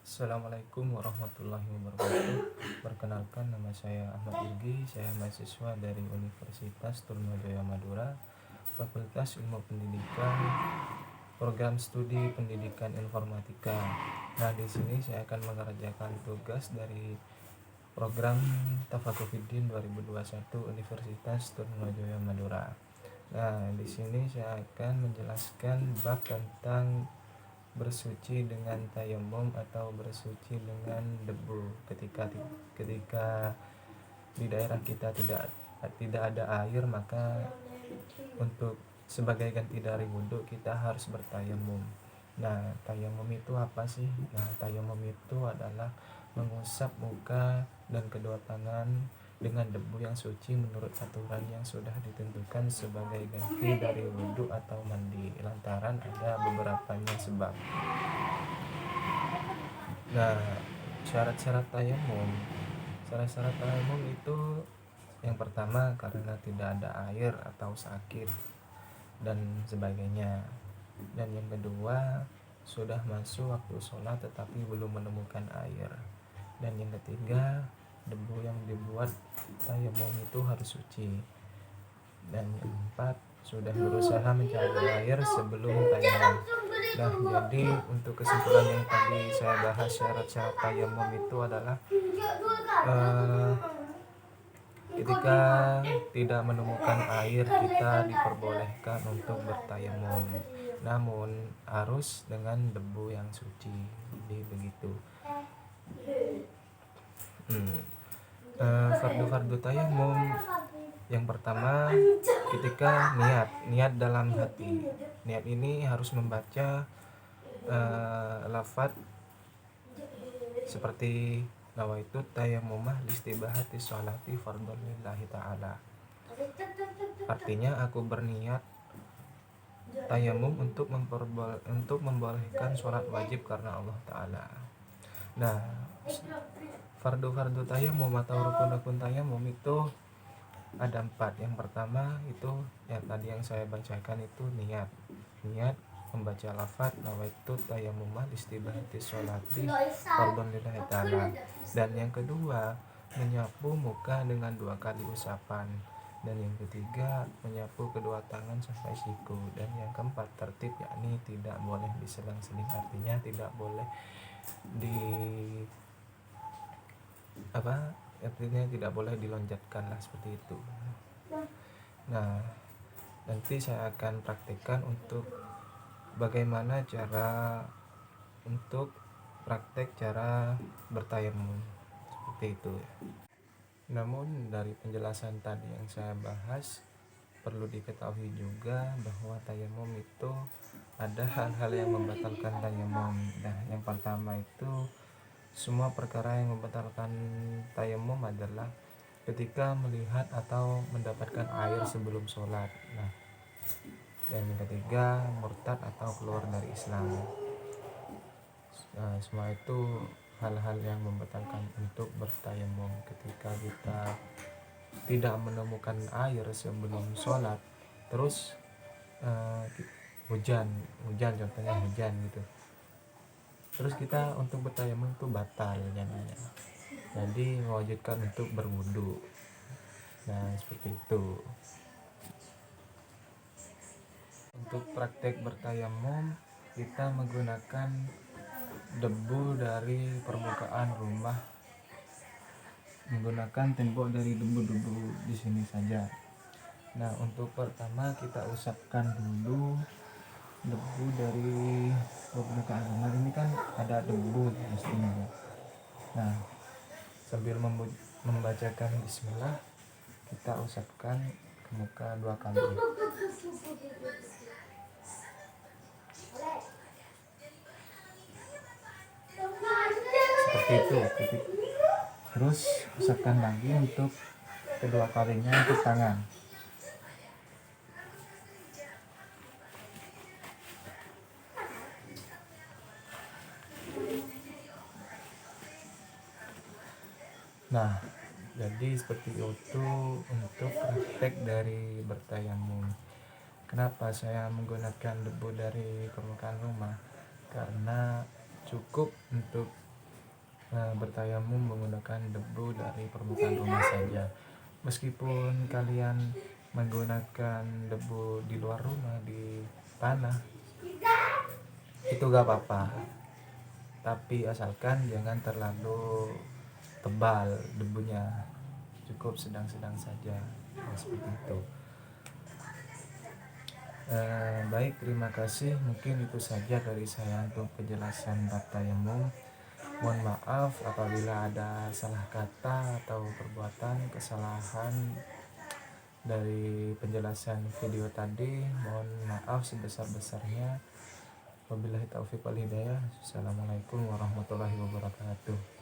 Assalamualaikum warahmatullahi wabarakatuh. Perkenalkan, nama saya Ahmad Irgi. Saya mahasiswa dari Universitas Trunajaya Madura, Fakultas Ilmu Pendidikan, Program Studi Pendidikan Informatika. Nah, di sini saya akan mengerjakan tugas dari program Tafakufiddin 2021 Universitas Trunajaya Madura. Nah, di sini saya akan menjelaskan bab tentang bersuci dengan tayamum atau bersuci dengan debu ketika di daerah kita tidak ada air, maka untuk sebagai ganti dari wudhu kita harus bertayamum. Nah, tayamum itu apa sih? Nah, tayamum itu adalah mengusap muka dan kedua tangan dengan debu yang suci menurut aturan yang sudah ditentukan sebagai ganti dari wudhu atau mandi, lantaran ada beberapanya sebab. Nah, syarat-syarat tayamum. Syarat-syarat tayamum itu yang pertama karena tidak ada air atau sakit dan sebagainya. Dan yang kedua, sudah masuk waktu sholat tetapi belum menemukan air. Dan yang ketiga, debu yang dibuat tayamum itu harus suci. Dan yang keempat, sudah berusaha mencari air sebelum tayamum. Nah, jadi untuk kesimpulan yang tadi saya bahas, syarat-syarat tayamum itu adalah ketika tidak menemukan air, kita diperbolehkan untuk bertayamum, namun harus dengan debu yang suci. Jadi begitu. Fardu-fardu tayamum yang pertama, ketika niat dalam hati. Niat ini harus membaca lafadz seperti nawaitu tayammumah listibahati sholati fardhon lillahi ta'ala. Artinya, aku berniat tayamum untuk membolehkan sholat wajib karena Allah Ta'ala. Nah, fardu-fardu tayamum atau rukun-rukun tayamum itu ada 4. Yang pertama itu yang tadi yang saya bacakan itu niat membaca lafadz nawaitu tayammumah listibahati sholati fardhon lillahi ta'ala. Dan yang kedua, menyapu muka dengan 2 kali usapan. Dan yang ketiga, menyapu kedua tangan sampai siku. Dan yang keempat, tertib, yakni tidak boleh diselang-seling, artinya tidak boleh artinya tidak boleh dilonjatkan lah, seperti itu. Nah, nanti saya akan praktekkan untuk bagaimana cara untuk praktek cara bertayamum, seperti itu. Namun dari penjelasan tadi yang saya bahas, perlu diketahui juga bahwa tayamum itu ada hal-hal yang membatalkan tayamum. Nah, yang pertama itu semua perkara yang membatalkan tayamum adalah ketika melihat atau mendapatkan air sebelum sholat. Nah, dan yang ketiga, murtad atau keluar dari Islam. Nah, semua itu hal-hal yang membatalkan untuk bertayamum. Ketika kita tidak menemukan air sebelum sholat, terus hujan contohnya hujan gitu, terus kita untuk bertayamum itu batal jadinya. Jadi mewajibkan untuk berwudu. Nah, seperti itu. Untuk praktek bertayamum, kita menggunakan debu dari permukaan rumah, menggunakan tembok dari debu-debu di sini saja. Nah, untuk pertama kita usapkan dulu debu dari permukaan rumah. Ini kan ada debu pastinya. Nah, sambil membacakan bismillah, kita usapkan ke muka 2 kali. Seperti itu. Terus usapkan lagi untuk kedua kalinya untuk tangan. Nah, jadi seperti itu untuk praktek dari bertayamum. Kenapa saya menggunakan debu dari permukaan rumah? Karena cukup untuk bertayamum menggunakan debu dari permukaan rumah saja. Meskipun kalian menggunakan debu di luar rumah, di tanah, itu gak apa-apa, tapi asalkan jangan terlalu tebal debunya, cukup sedang-sedang saja. Seperti itu. Baik, terima kasih. Mungkin itu saja dari saya untuk penjelasan bab tayamum. Mohon maaf apabila ada salah kata atau perbuatan kesalahan dari penjelasan video tadi. Mohon maaf sebesar-besarnya. Wabillahi taufiq wal hidayah. Assalamualaikum warahmatullahi wabarakatuh.